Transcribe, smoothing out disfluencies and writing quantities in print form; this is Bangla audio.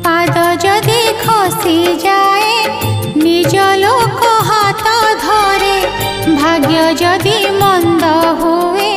पाद जदि खसी जाए निज लोक हाथ धरे भाग्य जदि मंद हुए